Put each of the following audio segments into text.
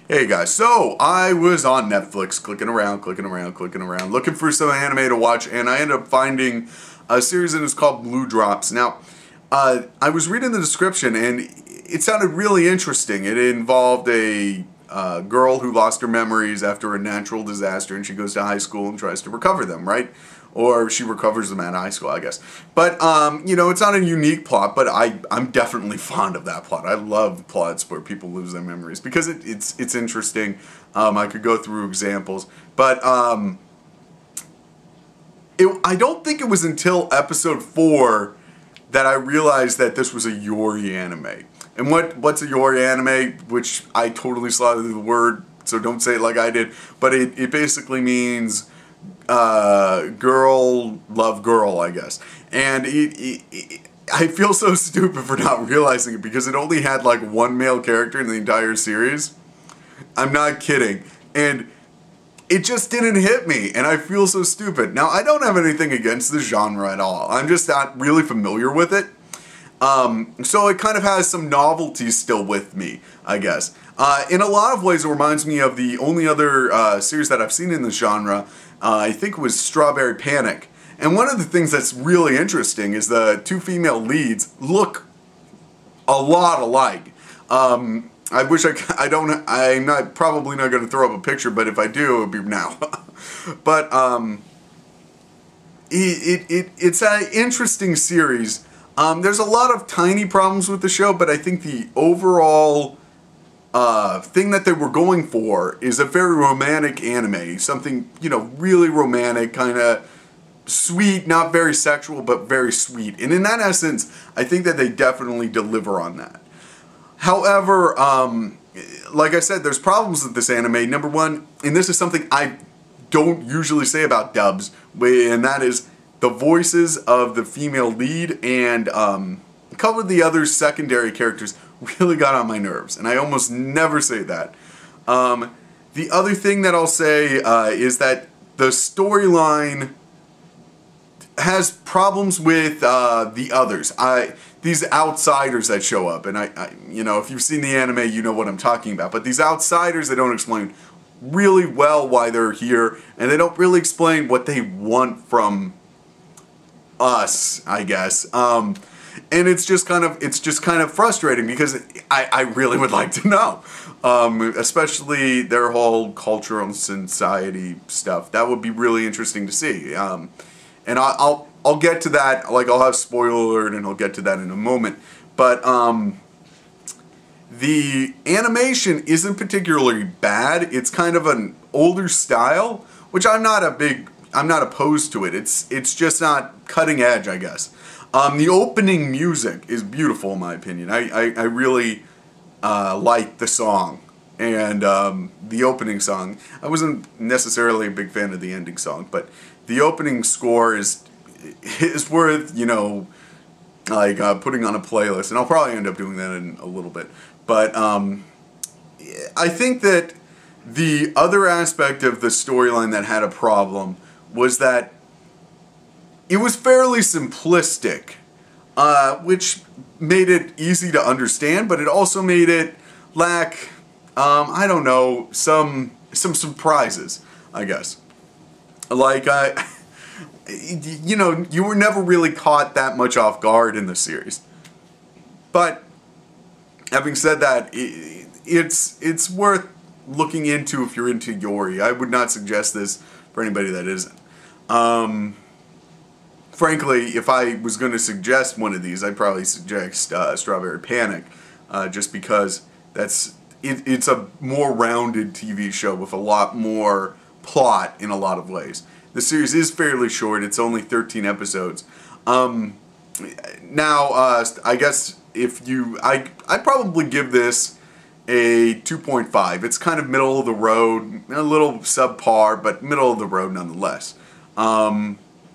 Hey guys, so I was on Netflix clicking around, looking for some anime to watch, and I ended up finding a series that is called Blue Drops. Now, I was reading the description and it sounded really interesting. It involved a girl who lost her memories after a natural disaster, and she goes to high school and tries to recover them, right? Or she recovers them at high school, I guess. But, you know, it's not a unique plot, but I'm definitely fond of that plot. I love plots where people lose their memories because it's interesting. I could go through examples. But I don't think it was until episode 4 that I realized that this was a Yuri anime. And what's a Yuri anime? Which I totally slaughtered the word, so don't say it like I did. But it basically means girl love girl, I guess. And I feel so stupid for not realizing it because it only had like one male character in the entire series. I'm not kidding. And it just didn't hit me, and I feel so stupid. Now, I don't have anything against the genre at all. I'm just not really familiar with it. So it kind of has some novelty still with me, I guess. In a lot of ways, it reminds me of the only other series that I've seen in this genre. I think it was Strawberry Panic. And one of the things that's really interesting is the two female leads look a lot alike. I wish I'm probably not going to throw up a picture, but if I do, it would be now. But it's an interesting series. There's a lot of tiny problems with the show, but I think the overall thing that they were going for is a very romantic anime. Something, you know, really romantic, kind of sweet, not very sexual, but very sweet. And in that essence, I think that they definitely deliver on that. However, like I said, there's problems with this anime. Number one, and this is something I don't usually say about dubs, and that is the voices of the female lead and a couple of the other secondary characters really got on my nerves, and I almost never say that. The other thing that I'll say is that the storyline has problems with the others. These outsiders that show up, and you know, if you've seen the anime, you know what I'm talking about. But these outsiders, they don't explain really well why they're here, and they don't really explain what they want from us, I guess. And it's just kind of frustrating because I really would like to know, especially their whole cultural and society stuff. That would be really interesting to see. And I'll get to that. Like, I'll have spoiler alert, and I'll get to that in a moment. But the animation isn't particularly bad. It's kind of an older style, which I'm not opposed to it. It's just not cutting edge, I guess. The opening music is beautiful, in my opinion. I really like the song. And the opening song, I wasn't necessarily a big fan of the ending song, but the opening score is worth, you know, like putting on a playlist, and I'll probably end up doing that in a little bit. But I think that the other aspect of the storyline that had a problem was that it was fairly simplistic, which made it easy to understand, but it also made it lack, I don't know, some surprises, I guess. Like, you know, you were never really caught that much off guard in the series. But having said that, it's worth looking into if you're into Yuri. I would not suggest this for anybody that isn't. Frankly, if I was going to suggest one of these, I'd probably suggest Strawberry Panic, just because it's a more rounded TV show with a lot more plot in a lot of ways. The series is fairly short. It's only 13 episodes. Now, I guess I'd probably give this a 2.5. It's kind of middle of the road, a little subpar, but middle of the road nonetheless.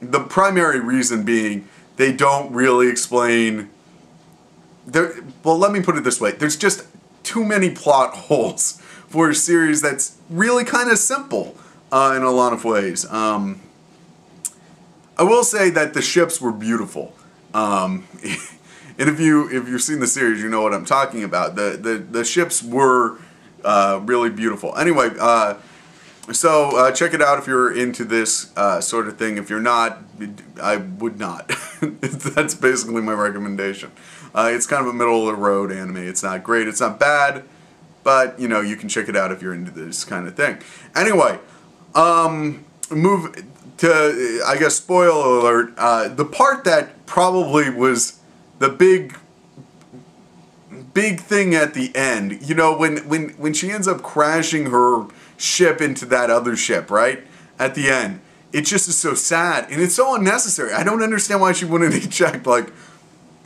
The primary reason being they don't really explain. Well, let me put it this way. There's just too many plot holes for a series that's really kind of simple in a lot of ways. I will say that the ships were beautiful. And if you've seen the series, you know what I'm talking about. The ships were really beautiful. Anyway, so check it out if you're into this sort of thing. If you're not, I would not. That's basically my recommendation. It's kind of a middle of the road anime. It's not great. It's not bad. But, you know, you can check it out if you're into this kind of thing. Anyway, move to, I guess, spoiler alert, the part that probably was the big thing at the end, you know, when she ends up crashing her ship into that other ship, right? At the end. It just is so sad, and it's so unnecessary. I don't understand why she wouldn't eject, like,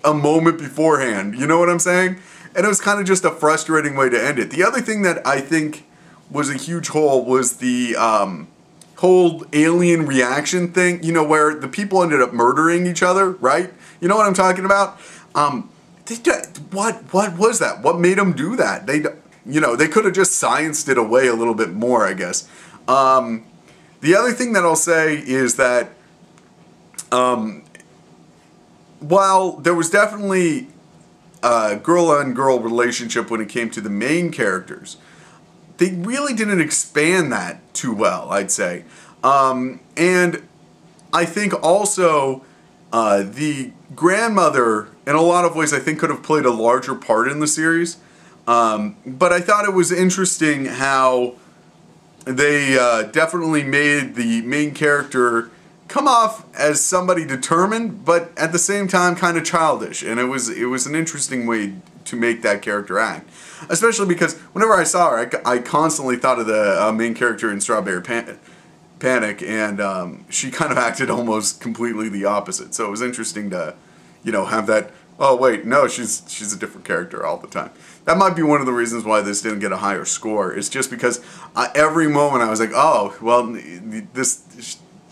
a moment beforehand. You know what I'm saying? And it was kind of just a frustrating way to end it. The other thing that I think was a huge hole was the whole alien reaction thing, you know, where the people ended up murdering each other, right? You know what I'm talking about? What was that? What made them do that? You know, they could have just scienced it away a little bit more, I guess. The other thing that I'll say is that while there was definitely girl-on-girl relationship when it came to the main characters, they really didn't expand that too well, I'd say. And I think also the grandmother, in a lot of ways, I think could have played a larger part in the series. But I thought it was interesting how they definitely made the main character come off as somebody determined, but at the same time kind of childish, and it was an interesting way to make that character act. Especially because whenever I saw her, I constantly thought of the main character in Strawberry Panic, and she kind of acted almost completely the opposite. So it was interesting to, you know, have that. Oh wait, no, she's a different character all the time. That might be one of the reasons why this didn't get a higher score. It's just because every moment I was like, oh well,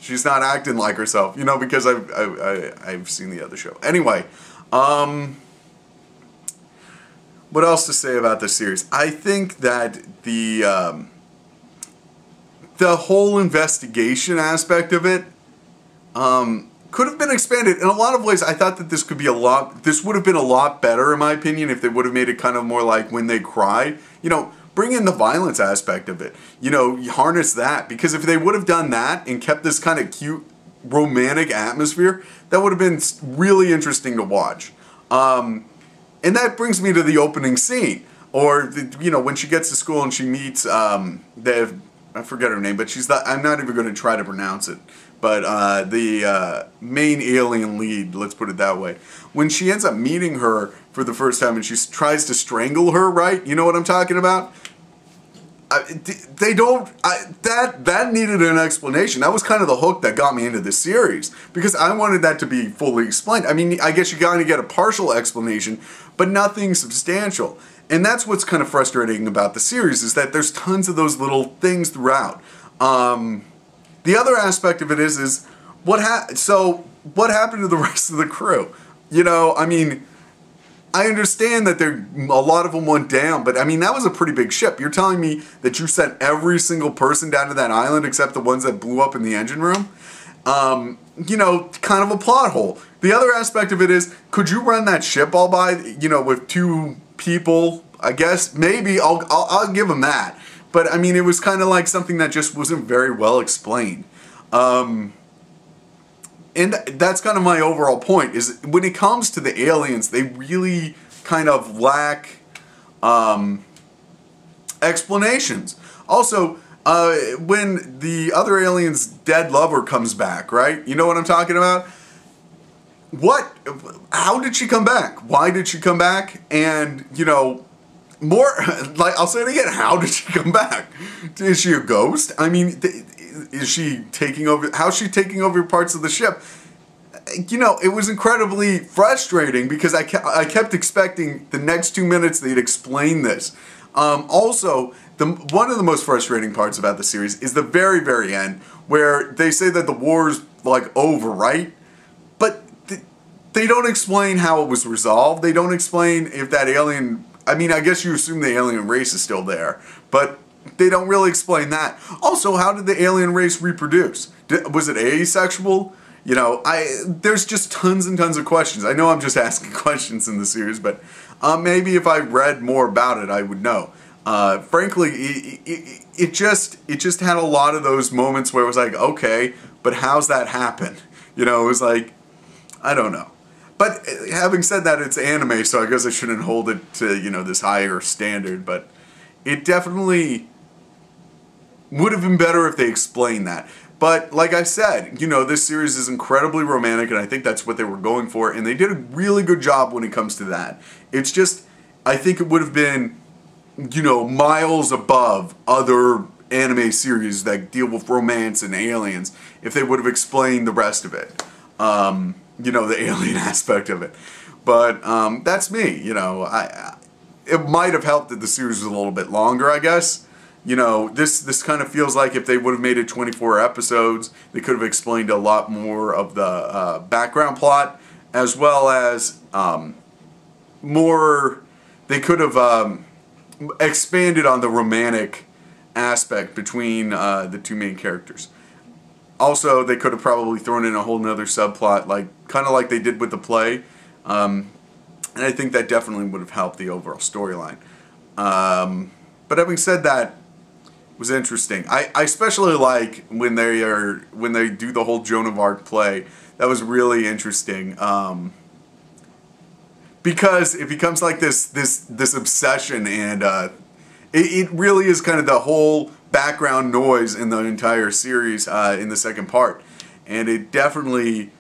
she's not acting like herself, you know, because I've seen the other show. Anyway, what else to say about this series? I think that the whole investigation aspect of it could have been expanded in a lot of ways. I thought that this would have been a lot better, in my opinion, if they would have made it kind of more like When They Cry. You know, bring in the violence aspect of it. You know, harness that. Because if they would have done that and kept this kind of cute, romantic atmosphere, that would have been really interesting to watch. And that brings me to the opening scene. Or, you know, when she gets to school and she meets, I forget her name, but I'm not even going to try to pronounce it. But the main alien lead, let's put it that way. When she ends up meeting her for the first time and she tries to strangle her, right? You know what I'm talking about? That needed an explanation. That was kind of the hook that got me into the series, because I wanted that to be fully explained. I mean, I guess you kind of get a partial explanation, but nothing substantial. And that's what's kind of frustrating about the series, is that there's tons of those little things throughout. The other aspect of it is what happened to the rest of the crew? You know, I mean, I understand that a lot of them went down, but I mean, that was a pretty big ship. You're telling me that you sent every single person down to that island except the ones that blew up in the engine room? You know, kind of a plot hole. The other aspect of it is, could you run that ship all by, you know, with two people? I guess maybe I'll give them that. But I mean, it was kind of like something that just wasn't very well explained. And that's kind of my overall point, is when it comes to the aliens, they really kind of lack explanations. Also, when the other alien's dead lover comes back, right? You know what I'm talking about? How did she come back? Why did she come back? And, you know, like, I'll say it again, how did she come back? Is she a ghost? I mean, is she taking over? How's she taking over parts of the ship? You know, it was incredibly frustrating because I kept expecting the next 2 minutes they'd explain this. Also, one of the most frustrating parts about the series is the very, very end, where they say that the war's, like, over, right? But they don't explain how it was resolved. They don't explain if that alien... I mean, I guess you assume the alien race is still there, but they don't really explain that. Also, how did the alien race reproduce? Was it asexual? You know, there's just tons and tons of questions. I know I'm just asking questions in the series, but maybe if I read more about it, I would know. Frankly, it just had a lot of those moments where it was like, okay, but how's that happen? You know, it was like, I don't know. But having said that, it's anime, so I guess I shouldn't hold it to, you know, this higher standard, but it definitely would have been better if they explained that. But like I said, you know, this series is incredibly romantic, and I think that's what they were going for, and they did a really good job when it comes to that. It's just, I think it would have been, you know, miles above other anime series that deal with romance and aliens if they would have explained the rest of it. You know, the alien aspect of it. But that's me, you know. It might have helped that the series was a little bit longer, I guess. You know, this kind of feels like if they would have made it 24 episodes, they could have explained a lot more of the background plot, as well as more, they could have expanded on the romantic aspect between the two main characters. Also, they could have probably thrown in a whole nother subplot, like kind of like they did with the play, and I think that definitely would have helped the overall storyline. But having said that, it was interesting. I especially like when they do the whole Joan of Arc play. That was really interesting. Because it becomes like this obsession, and it really is kind of the whole background noise in the entire series in the second part, and it definitely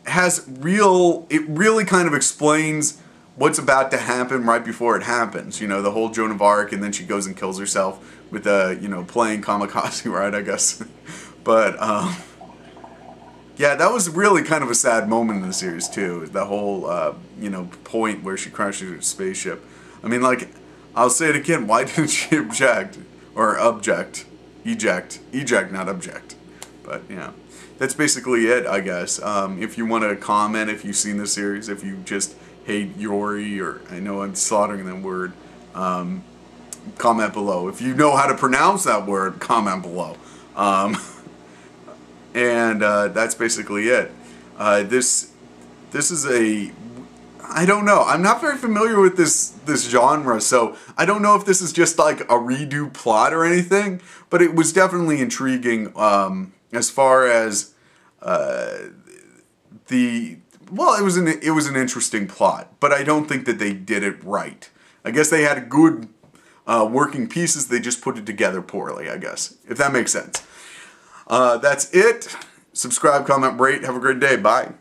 it really kind of explains what's about to happen right before it happens. You know, the whole Joan of Arc, and then she goes and kills herself with you know, playing kamikaze, right, I guess. But yeah, that was really kind of a sad moment in the series too. The whole you know, point where she crashes her spaceship. I mean, like, I'll say it again, why didn't she object? Or object. Eject, not object. But, yeah. That's basically it, I guess. If you want to comment, if you've seen the series, if you just hate Yori, or I know I'm slaughtering that word, comment below. If you know how to pronounce that word, comment below. And that's basically it. This is a... I don't know. I'm not very familiar with this genre, so I don't know if this is just like a redo plot or anything, but it was definitely intriguing as far as well, it was an interesting plot, but I don't think that they did it right. I guess they had good working pieces, they just put it together poorly, I guess, if that makes sense. That's it. Subscribe, comment, rate. Have a great day. Bye.